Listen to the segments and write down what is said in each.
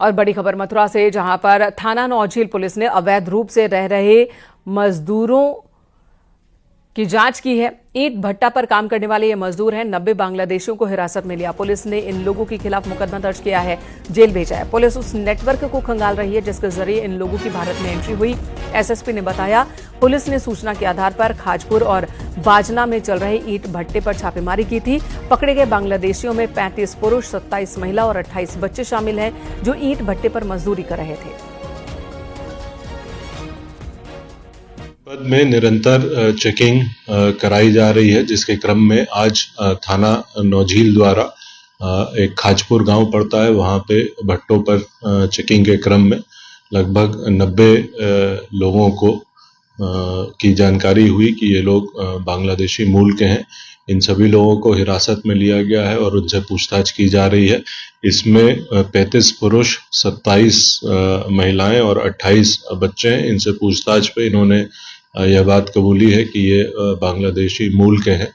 और बड़ी खबर मथुरा से, जहां पर थाना नौझील पुलिस ने अवैध रूप से रह रहे मजदूरों की जांच की है। ईंट भट्टा पर काम करने वाले ये मजदूर हैं। 90 बांग्लादेशियों को हिरासत में लिया। पुलिस ने इन लोगों के खिलाफ मुकदमा दर्ज किया है, जेल भेजा है। पुलिस उस नेटवर्क को खंगाल रही है जिसके जरिए इन लोगों की भारत में एंट्री हुई। एसएसपी ने बताया, पुलिस ने सूचना के आधार पर खाजपुर और बाजना में चल रहे ईंट भट्टे पर छापेमारी की थी। पकड़े गए बांग्लादेशियों में 35 पुरुष, 27 महिला और 28 बच्चे शामिल हैं, जो ईंट भट्टे पर मजदूरी कर रहे थे। पद में निरंतर चेकिंग कराई जा रही है, जिसके क्रम में आज थाना नौझील द्वारा एक खाजपुर गांव पड़ता है, वहां पे भट्टों पर चेकिंग के क्रम में लगभग 90 लोगों को की जानकारी हुई कि ये लोग बांग्लादेशी मूल के हैं। इन सभी लोगों को हिरासत में लिया गया है और उनसे पूछताछ की जा रही है। इसमें 35 पुरुष, 27 महिलाएं और 28 बच्चे हैं। इनसे पूछताछ पे इन्होंने यह बात कबूली है कि ये बांग्लादेशी मूल के हैं।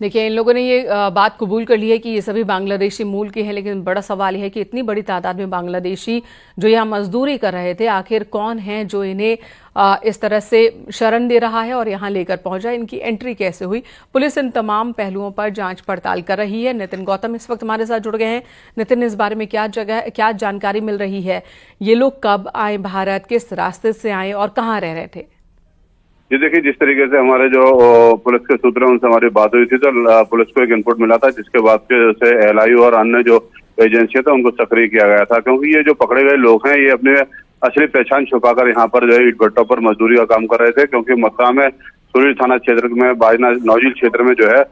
देखिए, इन लोगों ने ये बात कबूल कर ली है कि ये सभी बांग्लादेशी मूल के हैं, लेकिन बड़ा सवाल यह है कि इतनी बड़ी तादाद में बांग्लादेशी जो यहाँ मजदूरी कर रहे थे, आखिर कौन है जो इन्हें इस तरह से शरण दे रहा है और यहाँ लेकर पहुंचा? इनकी एंट्री कैसे हुई? पुलिस इन तमाम पहलुओं पर जांच पड़ताल कर रही है। नितिन गौतम इस वक्त हमारे साथ जुड़ गए हैं। नितिन, इस बारे में क्या जानकारी मिल रही है? ये लोग कब आए भारत, किस रास्ते से आए और कहाँ रह रहे थे? जी देखिए, जिस तरीके से हमारे जो पुलिस के सूत्र उनसे हमारी बात हुई थी, तो पुलिस को एक इनपुट मिला था, जिसके बाद से एएलआई और अन्य जो एजेंसियां था उनको सक्रिय किया गया था। क्योंकि ये जो पकड़े गए लोग हैं, ये अपने असली पहचान छुपाकर यहाँ पर जो है ईंट भट्टों पर मजदूरी का काम कर रहे थे। क्योंकि मथुरा में सुरील थाना क्षेत्र में बाजना नौझील क्षेत्र में जो है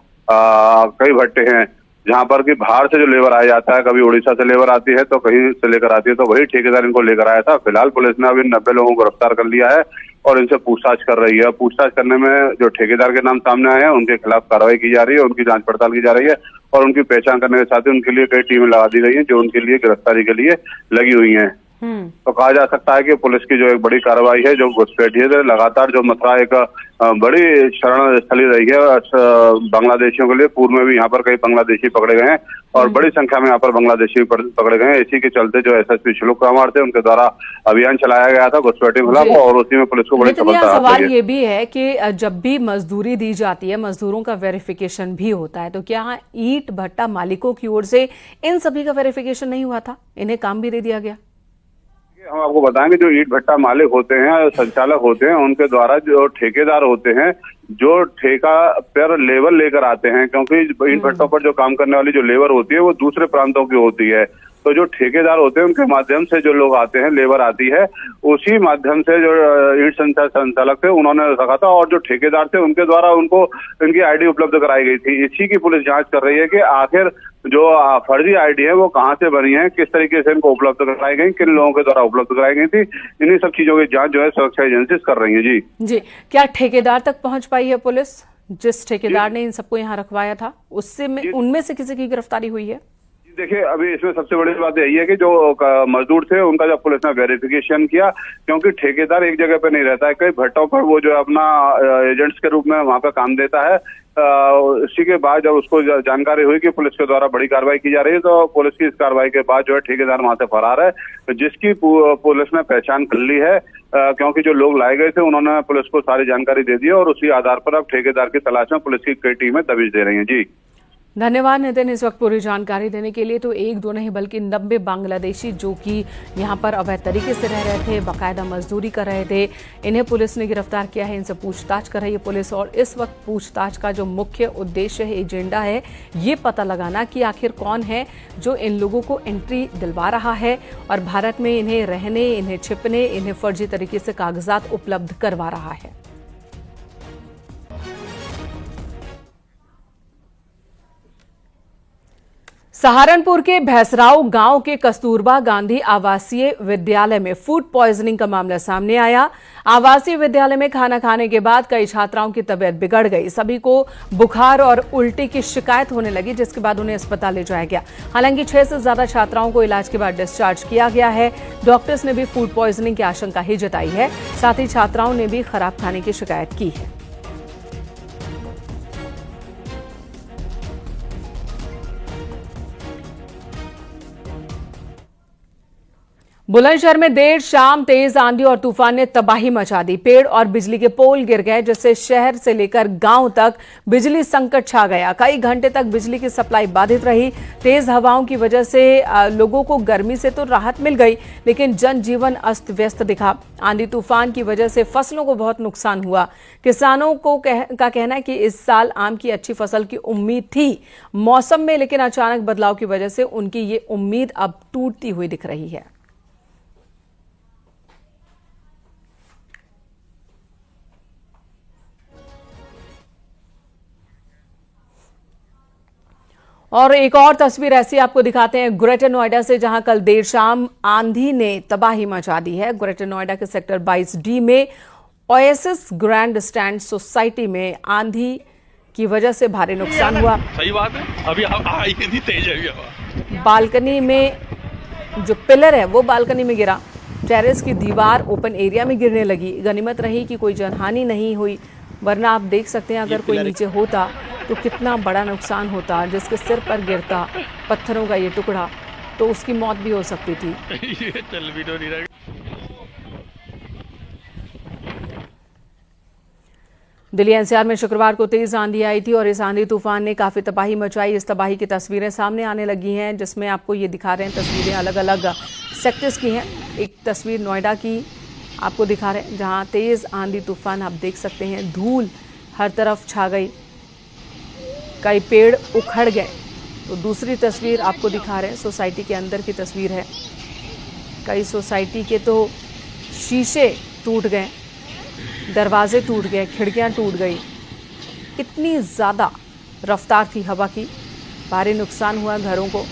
कई भट्टे हैं, जहाँ पर कि बाहर से जो लेबर आया जाता है, कभी उड़ीसा से लेबर आती है तो कहीं से लेकर आती है, तो वही ठेकेदार इनको लेकर आया था। फिलहाल पुलिस ने अभी 90 लोगों को गिरफ्तार कर लिया है और इनसे पूछताछ कर रही है। पूछताछ करने में जो ठेकेदार के नाम सामने आए हैं, उनके खिलाफ कार्रवाई की जा रही है, उनकी जांच पड़ताल की जा रही है और उनकी पहचान करने के साथ ही उनके लिए कई टीमें लगा दी गई हैं, जो उनके लिए गिरफ्तारी के लिए लगी हुई हैं। तो कहा जा सकता है कि पुलिस की जो एक बड़ी कार्रवाई है, जो घुसपैठी है, लगातार जो मथुरा एक बड़ी शरण स्थली रही है बांग्लादेशियों के लिए। पूर्व में भी यहाँ पर कई बांग्लादेशी पकड़े गए हैं और बड़ी संख्या में यहाँ पर बांग्लादेशी पकड़े गए हैं। इसी के चलते जो एसएसपी श्लोक रामार थे, उनके द्वारा अभियान चलाया गया था घुसपैठी के खिलाफ और उसी में पुलिस को बड़ी सफलता। सवाल ये भी है कि जब भी मजदूरी दी जाती है, मजदूरों का वेरिफिकेशन भी होता है, तो क्या ईंट भट्टा मालिकों की ओर से इन सभी का वेरिफिकेशन नहीं हुआ था? इन्हें काम भी दे दिया गया? हम आपको बताएंगे, जो ईंट भट्टा मालिक होते हैं, संचालक होते हैं, उनके द्वारा जो ठेकेदार होते हैं, जो ठेका पर लेबर लेकर आते हैं, क्योंकि ईंट भट्टों पर जो काम करने वाली जो लेबर होती है वो दूसरे प्रांतों की होती है, तो जो ठेकेदार होते हैं उनके माध्यम से जो लोग आते हैं, लेबर आती है, उसी माध्यम से जो ईंट संचालक थे उन्होंने रखा था और जो ठेकेदार थे उनके द्वारा उनको इनकी आईडी उपलब्ध कराई गई थी। इसी की पुलिस जांच कर रही है कि आखिर जो फर्जी आईडी है वो कहाँ से बनी है, किस तरीके से इनको उपलब्ध कराई गई, किन लोगों के द्वारा उपलब्ध कराई गई थी। इन्हीं सब चीजों की जांच जो है सुरक्षा एजेंसी कर रही है। जी, क्या ठेकेदार तक पहुंच पाई है पुलिस? जिस ठेकेदार ने इन सबको यहाँ रखवाया था, उनमें से किसी की गिरफ्तारी हुई है? देखिए, अभी इसमें सबसे बड़ी बात यही है कि जो मजदूर थे उनका जब पुलिस ने वेरिफिकेशन किया, क्योंकि ठेकेदार एक जगह पे नहीं रहता है, कई भट्टों पर वो जो अपना एजेंट्स के रूप में वहां पे काम देता है। इसी के बाद जब उसको जानकारी हुई कि पुलिस के द्वारा बड़ी कार्रवाई की जा रही है, तो पुलिस की इस कार्रवाई के बाद जो है ठेकेदार वहां से फरार है, जिसकी पुलिस ने पहचान कर ली है। क्योंकि जो लोग लाए गए थे उन्होंने पुलिस को सारी जानकारी दे दी और उसी आधार पर अब ठेकेदार की तलाश में पुलिस की कई टीमें दबिश दे रही हैं। जी, धन्यवाद नितिन, इस वक्त पूरी जानकारी देने के लिए। तो एक दो नहीं बल्कि 90 बांग्लादेशी जो कि यहाँ पर अवैध तरीके से रह रहे थे, बाकायदा मजदूरी कर रहे थे, इन्हें पुलिस ने गिरफ्तार किया है। इनसे पूछताछ कर रही है पुलिस और इस वक्त पूछताछ का जो मुख्य उद्देश्य है, एजेंडा है, ये पता लगाना कि आखिर कौन है जो इन लोगों को एंट्री दिलवा रहा है और भारत में इन्हें रहने, इन्हें छिपने, इन्हें फर्जी तरीके से कागजात उपलब्ध करवा रहा है। सहारनपुर के भैंसराव गांव के कस्तूरबा गांधी आवासीय विद्यालय में फूड पॉइजनिंग का मामला सामने आया। आवासीय विद्यालय में खाना खाने के बाद कई छात्राओं की तबीयत बिगड़ गई। सभी को बुखार और उल्टी की शिकायत होने लगी, जिसके बाद उन्हें अस्पताल ले जाया गया। हालांकि 6 से ज्यादा छात्राओं को इलाज के बाद डिस्चार्ज किया गया है। डॉक्टर्स ने भी फूड पॉइजनिंग की आशंका ही जताई है। साथ ही छात्राओं ने भी खराब खाने की शिकायत की है। बुलंदशहर में देर शाम तेज आंधी और तूफान ने तबाही मचा दी। पेड़ और बिजली के पोल गिर गए, जिससे शहर से लेकर गांव तक बिजली संकट छा गया। कई घंटे तक बिजली की सप्लाई बाधित रही। तेज हवाओं की वजह से लोगों को गर्मी से तो राहत मिल गई, लेकिन जनजीवन अस्त व्यस्त दिखा। आंधी तूफान की वजह से फसलों को बहुत नुकसान हुआ। किसानों का कहना है कि इस साल आम की अच्छी फसल की उम्मीद थी मौसम में, लेकिन अचानक बदलाव की वजह से उनकी ये उम्मीद अब टूटती हुई दिख रही है। और एक और तस्वीर ऐसी आपको दिखाते हैं ग्रेटर नोएडा से, जहां कल देर शाम आंधी ने तबाही मचा दी है। ग्रेटर नोएडा के सेक्टर 22D में ओएसिस ग्रैंड स्टैंड सोसाइटी में आंधी की वजह से भारी नुकसान हुआ। सही बात है, अभी आई नहीं तेज है। बालकनी में जो पिलर है वो बालकनी में गिरा। टेरेस की दीवार ओपन एरिया में गिरने लगी। गनीमत रही कि कोई जनहानि नहीं हुई, वरना आप देख सकते हैं अगर कोई नीचे होता तो कितना बड़ा नुकसान होता। जिसके सिर पर गिरता पत्थरों का ये टुकड़ा, तो उसकी मौत भी हो सकती थी। ये चल भी तो नहीं रहा। दिल्ली एनसीआर में शुक्रवार को तेज आंधी आई थी और इस आंधी तूफान ने काफी तबाही मचाई। इस तबाही की तस्वीरें सामने आने लगी हैं, जिसमें आपको ये दिखा रहे हैं। तस्वीरें अलग अलग सेक्टर्स की हैं। एक तस्वीर नोएडा की आपको दिखा रहे हैं, जहां तेज आंधी तूफान आप देख सकते हैं। धूल हर तरफ छा गई, कई पेड़ उखड़ गए। तो दूसरी तस्वीर आपको दिखा रहे हैं, सोसाइटी के अंदर की तस्वीर है। कई सोसाइटी के तो शीशे टूट गए, दरवाजे टूट गए, खिड़कियां टूट गई। इतनी ज़्यादा रफ्तार थी हवा की, भारी नुकसान हुआ घरों को।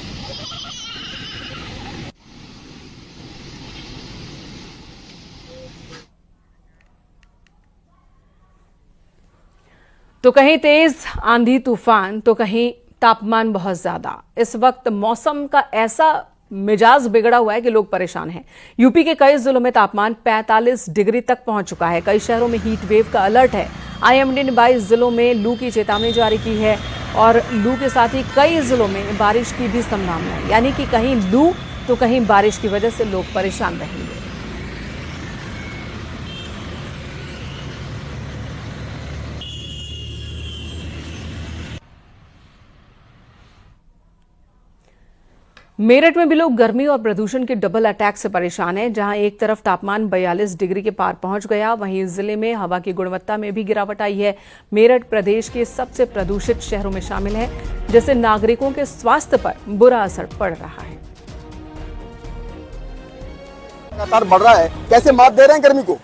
तो कहीं तेज आंधी तूफान, तो कहीं तापमान बहुत ज्यादा। इस वक्त मौसम का ऐसा मिजाज बिगड़ा हुआ है कि लोग परेशान हैं। यूपी के कई जिलों में तापमान 45 डिग्री तक पहुंच चुका है। कई शहरों में हीट वेव का अलर्ट है। आईएमडी ने 22 जिलों में लू की चेतावनी जारी की है और लू के साथ ही कई जिलों में बारिश की भी संभावना है। यानी कि कहीं लू तो कहीं बारिश की वजह से लोग परेशान रहेंगे। मेरठ में भी लोग गर्मी और प्रदूषण के डबल अटैक से परेशान हैं। जहां एक तरफ तापमान 42 डिग्री के पार पहुंच गया, वहीं जिले में हवा की गुणवत्ता में भी गिरावट आई है। मेरठ प्रदेश के सबसे प्रदूषित शहरों में शामिल है, जिससे नागरिकों के स्वास्थ्य पर बुरा असर पड़ रहा है। लगातार बढ़ रहा है, कैसे मात दे रहे हैं गर्मी को?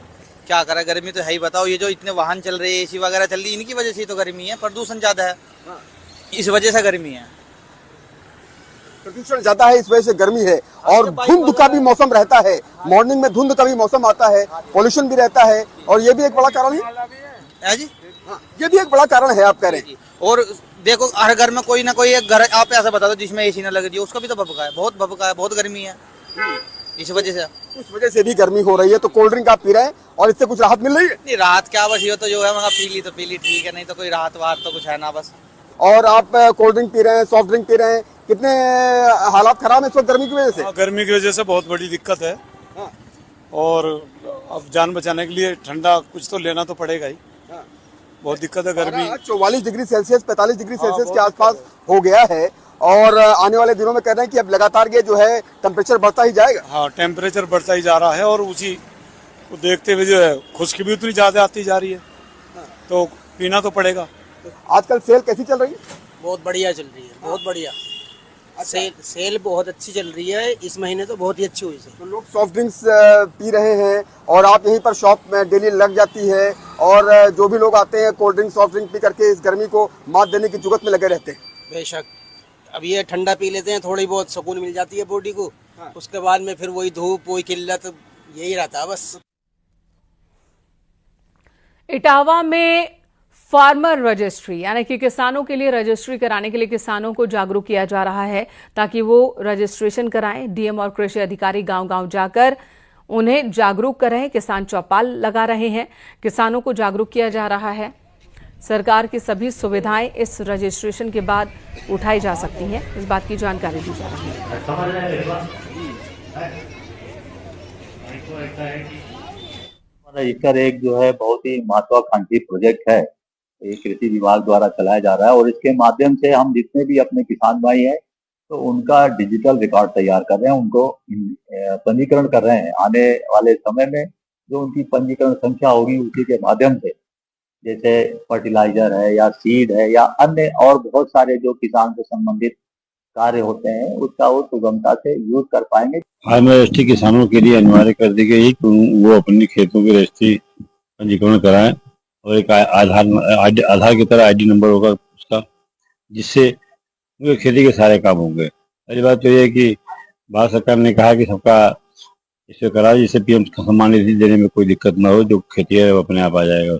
क्या करें, गर्मी तो है ही। बताओ, ये जो इतने वाहन चल रहे हैं, एसी वगैरह चल रही है, इनकी वजह से तो गर्मी है। प्रदूषण ज्यादा है, इस वजह से गर्मी है। प्रदूषण ज्यादा है, इस वजह से गर्मी है। और धुंध का भी मौसम रहता है, मॉर्निंग में धुंध का भी मौसम आता है, पोल्यूशन भी रहता है, और ये भी एक बड़ा कारण है जी। ये भी एक बड़ा कारण है, आप कह रहे हैं। और देखो, हर घर में कोई ना कोई एक घर आप ऐसा बता दो जिसमें एसी ना लग रही है, उसका भी तो भभका है, बहुत गर्मी है। इस वजह से भी गर्मी हो रही है। तो कोल्ड ड्रिंक आप पी रहे हैं और इससे कुछ राहत मिल रही है? नहीं, राहत क्या, बस ये तो जो है पी ली ठीक है, नहीं तो कोई राहत वाहत तो कुछ है ना बस। और आप कोल्ड ड्रिंक पी रहे हैं, सॉफ्ट ड्रिंक पी रहे हैं, कितने हालात खराब है इस वक्त गर्मी की वजह से? गर्मी की वजह से बहुत बड़ी दिक्कत है। और अब जान बचाने के लिए ठंडा कुछ तो लेना तो पड़ेगा ही। बहुत दिक्कत है गर्मी। 44 डिग्री सेल्सियस 45 डिग्री सेल्सियस के आसपास हो गया है और आने वाले दिनों में कह रहे हैं कि अब लगातार ये जो है टेम्परेचर बढ़ता ही जाएगा। हाँ, टेम्परेचर बढ़ता ही जा रहा है और उसी को देखते हुए जो है खुश्की भी उतनी ज्यादा आती जा रही है, तो पीना तो पड़ेगा। आजकल सेल कैसी चल रही है? बहुत बढ़िया चल रही है, बहुत बढ़िया। सेल बहुत अच्छी चल रही है, इस महीने तो बहुत ही अच्छी हुई है। तो लोग सॉफ्ट ड्रिंक्स पी रहे हैं और आप यहीं पर शॉप में डेली लग जाती है और जो भी लोग आते हैं cold drink soft drink P करके इस गर्मी को मात देने की जुगत में लगे रहते हैं। बेशक, अब ये ठंडा पी लेते हैं, थोड़ी बहुत सुकून मिल जाती है बॉडी को। उसके बाद में फिर वही धूप, वही किल्लत, यही रहता है बस। इटावा में फार्मर रजिस्ट्री, यानी कि किसानों के लिए रजिस्ट्री कराने के लिए किसानों को जागरूक किया जा रहा है ताकि वो रजिस्ट्रेशन कराएं। डीएम और कृषि अधिकारी गांव-गांव जाकर उन्हें जागरूक कर रहे हैं। किसान चौपाल लगा रहे हैं, किसानों को जागरूक किया जा रहा है। सरकार की सभी सुविधाएं इस रजिस्ट्रेशन के बाद उठाई जा सकती हैं, इस बात की जानकारी दी जा रही है। हमारा इसका एक जो है बहुत ही महत्वाकांक्षी प्रोजेक्ट है, ये कृषि विभाग द्वारा चलाया जा रहा है और इसके माध्यम से हम जितने भी अपने किसान भाई हैं तो उनका डिजिटल रिकॉर्ड तैयार कर रहे हैं, उनको पंजीकरण कर रहे हैं। आने वाले समय में जो उनकी पंजीकरण संख्या होगी उसी के माध्यम से जैसे फर्टिलाइजर है या सीड है या अन्य और बहुत सारे जो किसान से संबंधित कार्य होते हैं उसका वो सुगमता से यूज कर पाएंगे। फार्मर रजिस्ट्री किसानों के लिए अनिवार्य कर दी गई कि वो अपनी खेतों की रजिस्ट्री पंजीकरण कराएं और एक आधार की तरह आईडी नंबर होगा उसका, जिससे उनके खेती के सारे काम होंगे। पहली बात तो ये है कि भारत सरकार ने कहा कि सबका इसे करा, जिससे पीएम सम्मान निधि देने में कोई दिक्कत ना हो, जो खेती है वो अपने आप आ जाएगा।